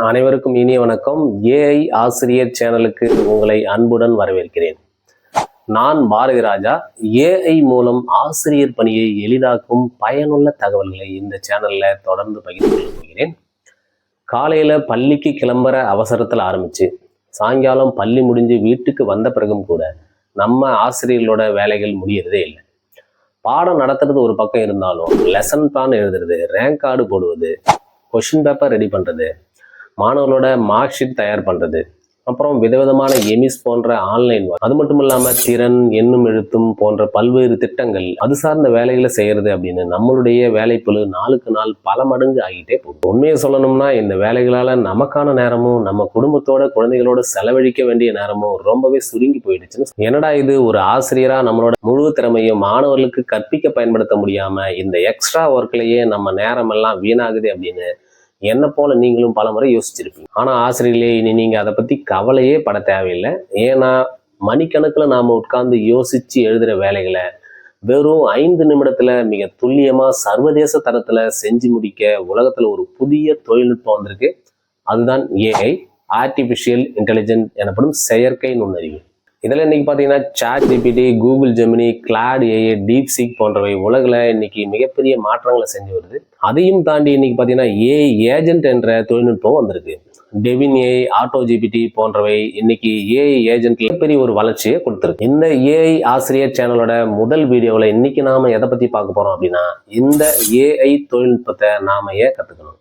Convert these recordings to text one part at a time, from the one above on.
அனைவருக்கும் இனிய வணக்கம். ஏஐ ஆசிரியர் சேனலுக்கு உங்களை அன்புடன் வரவேற்கிறேன். நான் பாரதி ராஜா. ஏஐ மூலம் ஆசிரியர் பணியை எளிதாக்கும் பயனுள்ள தகவல்களை இந்த சேனல்ல தொடர்ந்து பகிர்ந்து கொள்ள போகிறேன். காலையில பள்ளிக்கு கிளம்புற அவசரத்தில் ஆரம்பிச்சு சாயங்காலம் பள்ளி முடிஞ்சு வீட்டுக்கு வந்த பிறகும் கூட நம்ம ஆசிரியர்களோட வேலைகள் முடியறதே இல்லை. பாடம் நடத்துறது ஒரு பக்கம் இருந்தாலும் லெசன் பிளான் எழுதுறது, ரேங்க் கார்டு போடுவது, கொஷின் பேப்பர் ரெடி பண்றது, மாணவர்களோட மார்க் ஷீட் தயார் பண்ணுறது, அப்புறம் விதவிதமான எமிஸ் போன்ற ஆன்லைன், அது மட்டும் இல்லாமல் திறன், எண்ணும் எழுத்தும் போன்ற பல்வேறு திட்டங்கள், அது சார்ந்த வேலைகளை செய்கிறது அப்படின்னு நம்மளுடைய வேலைப்பளு நாளுக்கு நாள் பல மடங்கு ஆகிட்டே போகும். உண்மையை சொல்லணும்னா இந்த வேலைகளால் நமக்கான நேரமும் நம்ம குடும்பத்தோட குழந்தைகளோட செலவழிக்க வேண்டிய நேரமும் ரொம்பவே சுருங்கி போயிடுச்சுன்னு. என்னடா இது, ஒரு ஆசிரியராக நம்மளோட முழு திறமையும் மாணவர்களுக்கு கற்பிக்க பயன்படுத்த முடியாமல் இந்த எக்ஸ்ட்ரா ஒர்க்லேயே நம்ம நேரமெல்லாம் வீணாகுது அப்படின்னு என்ன போல நீங்களும் பல முறை யோசிச்சிருப்பீங்க. ஆனா ஆசிரியர்களே, இனி நீங்க அதை பத்தி கவலையே பட தேவையில்லை. ஏன்னா மணிக்கணக்கில் நாம உட்கார்ந்து யோசிச்சு எழுதுற வேலைகளை வெறும் 5 நிமிடத்துல மிக துல்லியமா சர்வதேச தரத்துல செஞ்சு முடிக்க உலகத்துல ஒரு புதிய தொழில்நுட்பம் வந்திருக்கு. அதுதான் ஏஐ, ஆர்டிபிஷியல் இன்டெலிஜென்ஸ் எனப்படும் செயற்கை நுண்ணறிவு. இதில் இன்னைக்கு பார்த்தீங்கன்னா ChatGPT, Google Gemini, Claude AI, DeepSeek போன்றவை உலகில் இன்னைக்கு மிகப்பெரிய மாற்றங்களை செஞ்சு வருது. அதையும் தாண்டி இன்னைக்கு பார்த்தீங்கன்னா ஏஐ ஏஜென்ட் என்ற தொழில்நுட்பம் வந்திருக்கு. டெவின் ஏஐ, ஆட்டோ ஜிபிடி போன்றவை இன்னைக்கு ஏஐ ஏஜென்ட்ல பெரிய ஒரு வளர்ச்சியை கொடுத்துருக்கு. இந்த ஏஐ ஆசிரியர் சேனலோட முதல் வீடியோவில் இன்னைக்கு நாம எதை பத்தி பார்க்க போறோம் அப்படின்னா, இந்த ஏஐ தொழில்நுட்பத்தை நாம ஏன் கத்துக்கணும்,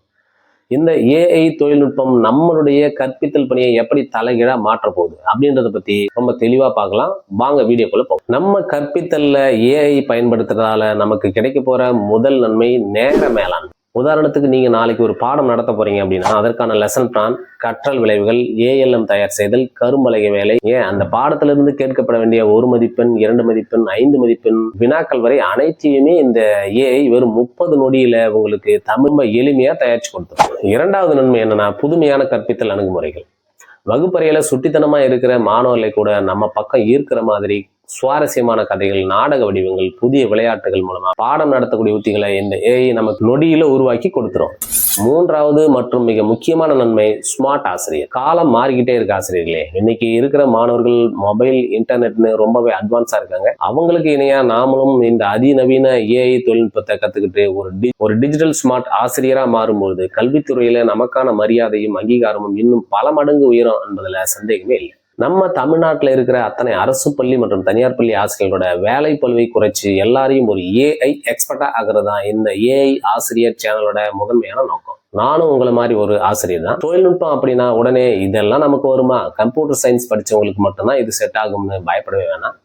இந்த ஏஐ தொழில்நுட்பம் நம்மளுடைய கற்பித்தல் பணியை எப்படி தலைகீழா மாற்ற போகுது அப்படின்றத பத்தி ரொம்ப தெளிவா பார்க்கலாம். வாங்க வீடியோக்குள்ள போகும். நம்ம கற்பித்தல்ல ஏஐ பயன்படுத்துறதால நமக்கு கிடைக்க போற முதல் நன்மை நேர மேலாண்மை. உதாரணத்துக்கு நீங்க நாளைக்கு ஒரு பாடம் நடத்த போறீங்க அப்படின்னா அதற்கான லெசன் பிளான், கற்றல் விளைவுகள், ஏஎல்எம் தயார் செய்தல், கரும்பலகை வேலை, ஏன் அந்த பாடத்திலிருந்து கேட்கப்பட வேண்டிய 1 மதிப்பெண், 2 மதிப்பெண், 5 மதிப்பெண் வினாக்கள் வரை அனைத்தையுமே இந்த ஏஐ வெறும் 30 நொடியில உங்களுக்கு ரொம்ப எளிமையா தயாரிச்சு கொடுத்துரும். இரண்டாவது நன்மை என்னன்னா, புதுமையான கற்பித்தல் அணுகுமுறைகள். வகுப்பறையில சுட்டித்தனமா இருக்கிற மாணவர்களை கூட நம்ம பக்கம் ஈர்க்கிற மாதிரி சுவாரஸ்யமான கதைகள், நாடக வடிவங்கள், புதிய விளையாட்டுகள் மூலமா பாடம் நடத்தக்கூடிய உத்திகளை இந்த ஏஐ நமக்கு நொடியில உருவாக்கி கொடுத்துரும். மூன்றாவது மற்றும் மிக முக்கியமான நன்மை, ஸ்மார்ட் ஆசிரியர். காலம் மாறிக்கிட்டே இருக்க ஆசிரியர்களே, இன்னைக்கு இருக்கிற மாணவர்கள் மொபைல், இன்டர்நெட்னு ரொம்பவே அட்வான்ஸா இருக்காங்க. அவங்களுக்கு இணையா நாமளும் இந்த அதிநவீன ஏஐ தொழில்நுட்பத்தை கத்துக்கிட்டு ஒரு டிஜிட்டல் ஸ்மார்ட் ஆசிரியரா மாறும்போது கல்வித்துறையில நமக்கான மரியாதையும் அங்கீகாரமும் இன்னும் பல மடங்கு உயரும் என்பதுல சந்தேகமே இல்லை. நம்ம தமிழ்நாட்டில் இருக்கிற அத்தனை அரசு பள்ளி மற்றும் தனியார் பள்ளி ஆசிரியர்களோட வேலை பளுவை குறைச்சி எல்லாரையும் ஒரு ஏஐ எக்ஸ்பர்ட்டா ஆகிறது தான் இந்த ஏஐ ஆசிரியர் சேனலோட முதன்மையான நோக்கம். நானும் உங்களை மாதிரி ஒரு ஆசிரியர் தான். தொழில்நுட்பம் அப்படின்னா உடனே இதெல்லாம் நமக்கு வருமா, கம்ப்யூட்டர் சயின்ஸ் படிச்சவங்களுக்கு மட்டும்தான் இது செட் ஆகும்னு பயப்படவே வேணாம்.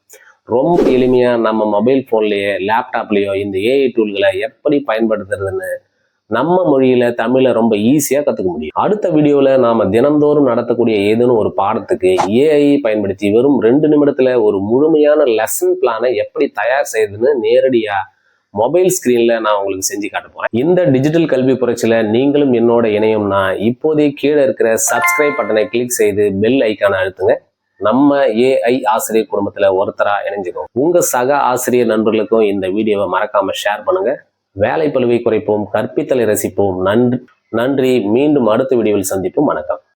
ரொம்ப எளிமையா நம்ம மொபைல் போன்லயோ லேப்டாப்லயோ இந்த ஏஐ டூல்களை எப்படி பயன்படுத்துறதுன்னு நம்ம மொழியில தமிழ ரொம்ப ஈஸியா கத்துக்க முடியும். அடுத்த வீடியோல நாம தினந்தோறும் நடத்தக்கூடிய ஏதேனும் ஒரு பாடத்துக்கு ஏஐ பயன்படுத்தி வெறும் 2 நிமிடத்துல ஒரு முழுமையான லெசன் பிளானை எப்படி தயார் செய்யுதுன்னு நேரடியா மொபைல் ஸ்கிரீன்ல நான் உங்களுக்கு செஞ்சு காட்ட போறேன். இந்த டிஜிட்டல் கல்வி புரட்சியில நீங்களும் என்னோட இணையம்னா இப்போதே கீழே இருக்கிற சப்ஸ்கிரைப் பட்டனை கிளிக் செய்து பெல் ஐக்கானை அழுத்துங்க. நம்ம ஏஐ ஆசிரியர் குடும்பத்துல ஒருத்தரா இணைஞ்சுக்கோம். உங்க சக ஆசிரியர் நண்பர்களுக்கும் இந்த வீடியோவை மறக்காம ஷேர் பண்ணுங்க. வேலை பளுவை குறைப்போம், கற்பித்தலை ரசிப்போம். நன்றி. மீண்டும் அடுத்த வீடியோவில் சந்திப்போம். வணக்கம்.